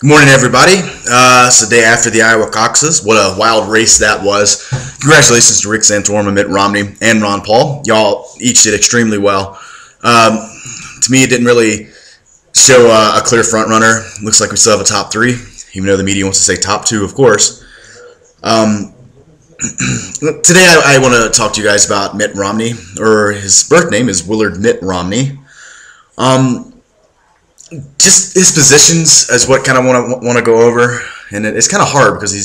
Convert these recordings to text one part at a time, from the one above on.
Good morning, everybody. It's the day after the Iowa caucuses. What a wild race that was. Congratulations to Rick Santorum and Mitt Romney and Ron Paul. Y'all each did extremely well. To me, it didn't really show a clear front runner. Looks like we still have a top three, even though the media wants to say top two, of course. Today, I want to talk to you guys about Mitt Romney, or his birth name is Willard Mitt Romney. Just his positions is what kind of want to go over, and it's kind of hard because he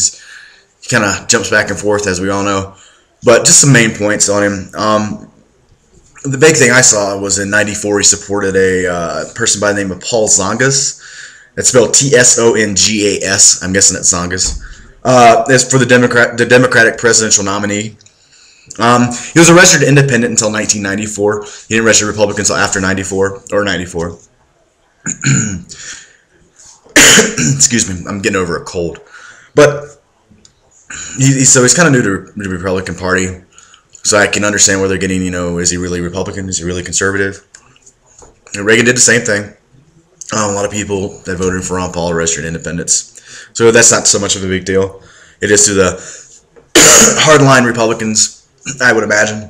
kind of jumps back and forth, as we all know. But just some main points on him. The big thing I saw was in '94 he supported a person by the name of Paul Zongas. It's spelled Tsongas. I'm guessing it's Zongas. As for the Democratic presidential nominee. He was a registered independent until 1994. He didn't register Republican until after 94. Excuse me, I'm getting over a cold. But he's kind of new to the Republican Party, so I can understand where they're getting, is he really Republican? Is he really conservative? And Reagan did the same thing. A lot of people that voted for Ron Paul are registered independents, so that's not so much of a big deal. It is to the hardline Republicans, I would imagine.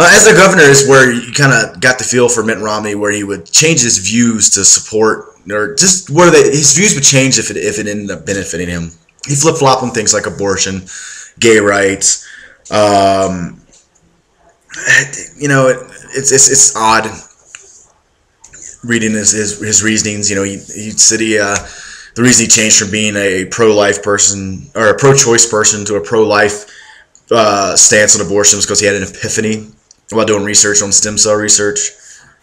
As a governor is where you kind of got the feel for Mitt Romney, where he would change his views to support, or just where his views would change if it ended up benefiting him. He flip-flopped on things like abortion, gay rights. It's odd reading his reasonings. He said the reason he changed from being a pro-life person or a pro-choice person to a pro-life stance on abortion was because he had an epiphany about doing research on stem cell research.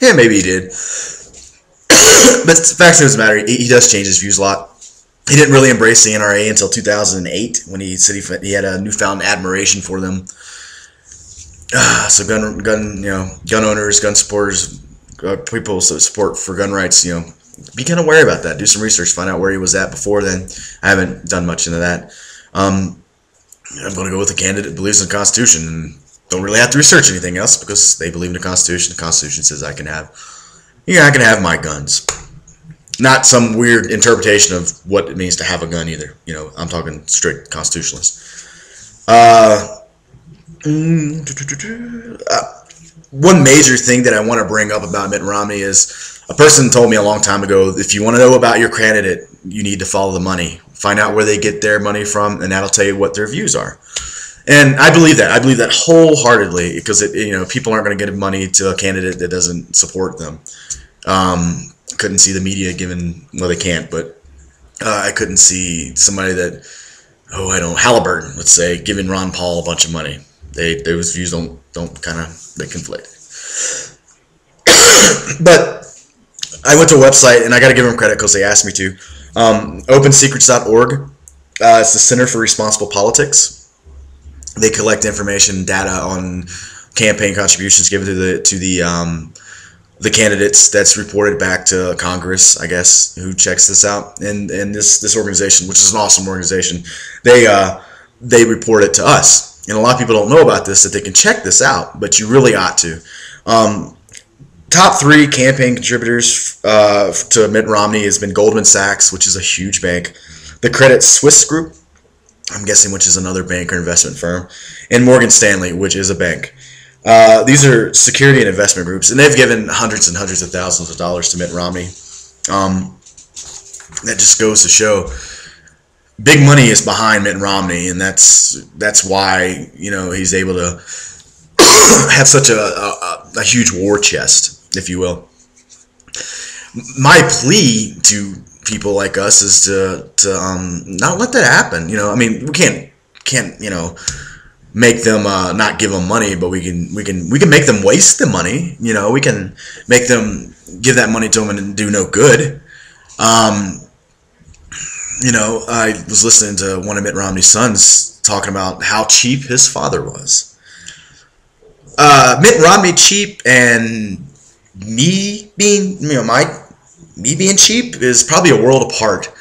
Yeah, maybe he did. But the fact of the matter, he does change his views a lot. He didn't really embrace the NRA until 2008 when he said he had a newfound admiration for them. So gun owners, gun supporters, people that support for gun rights, be kind of wary about that. Do some research, find out where he was at before then. I haven't done much into that. I'm going to go with a candidate that believes in the Constitution and don't really have to research anything else because they believe in the Constitution. The Constitution says I can have my guns. Not some weird interpretation of what it means to have a gun either. I'm talking strict constitutionalist. One major thing that I want to bring up about Mitt Romney is a person told me a long time ago, if you want to know about your candidate, you need to follow the money. Find out where they get their money from, and that'll tell you what their views are. And I believe that. I believe that wholeheartedly because people aren't going to give money to a candidate that doesn't support them. Couldn't see the media giving, well, they can't, but I couldn't see somebody that, Halliburton, let's say, giving Ron Paul a bunch of money. Those views they conflict. But I went to a website, and I got to give them credit because they asked me to. OpenSecrets.org. It's the Center for Responsible Politics. They collect information, data on campaign contributions given to the candidates. That's reported back to Congress, I guess, who checks this out. And this organization, which is an awesome organization, they report it to us. And a lot of people don't know about this, that they can check this out, but you really ought to. Top three campaign contributors to Mitt Romney has been Goldman Sachs, which is a huge bank, the Credit Suisse Group, I'm guessing, which is another bank or investment firm, and Morgan Stanley, which is a bank. These are security and investment groups, and they've given hundreds and hundreds of thousands of dollars to Mitt Romney. That just goes to show big money is behind Mitt Romney, and that's why he's able to have such a huge war chest, if you will. My plea to people like us is to not let that happen. We can't make them not give them money, but we can make them waste the money. We can make them give that money to them and do no good. I was listening to one of Mitt Romney's sons talking about how cheap his father was. Mitt Romney cheap and me being being cheap is probably a world apart.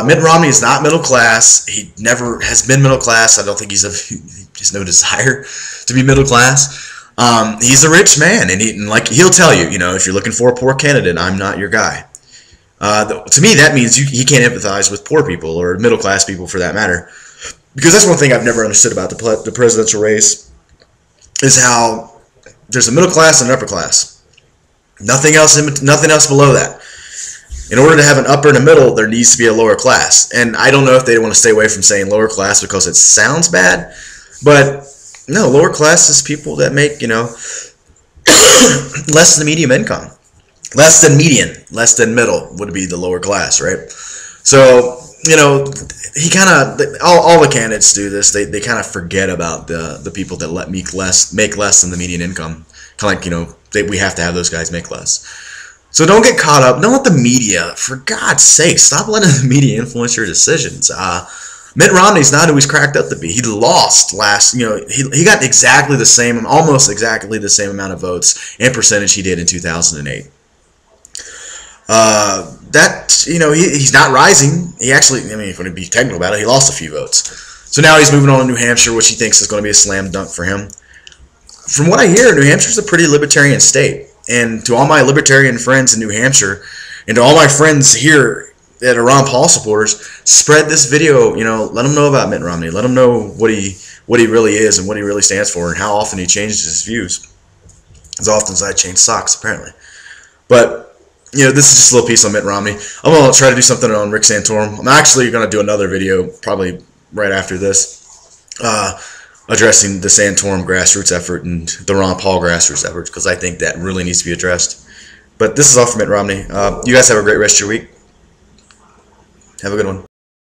Mitt Romney is not middle class. He never has been middle class. I don't think he has no desire to be middle class. He's a rich man, and he'll tell you, if you're looking for a poor candidate, I'm not your guy. To me, that means he can't empathize with poor people or middle class people for that matter. Because that's one thing I've never understood about the presidential race is how there's a middle class and an upper class. Nothing else below that. In order to have an upper and a middle, there needs to be a lower class. And I don't know if they want to stay away from saying lower class because it sounds bad, but no, lower class is people that make, less than medium income. Less than median, less than middle would be the lower class, right? So, he kind of, all the candidates do this. They kind of forget about the people that make less than the median income. Kind of like, we have to have those guys make less. So don't get caught up. Don't let the media, for God's sake, stop letting the media influence your decisions. Mitt Romney's not who he's cracked up to be. He lost he got almost exactly the same amount of votes and percentage he did in 2008. He's not rising. He actually, if you want to be technical about it, he lost a few votes. So now he's moving on to New Hampshire, which he thinks is going to be a slam dunk for him. From what I hear, New Hampshire's a pretty libertarian state. And to all my libertarian friends in New Hampshire, and to all my friends here that are Ron Paul supporters, spread this video. Let them know about Mitt Romney. Let them know what he really is and what he really stands for, and how often he changes his views. As often as I change socks, apparently. But this is just a little piece on Mitt Romney. I'm going to try to do something on Rick Santorum. I'm actually going to do another video probably right after this, addressing the Santorum grassroots effort and the Ron Paul grassroots effort, because I think that really needs to be addressed. But this is all from Mitt Romney. You guys have a great rest of your week. Have a good one.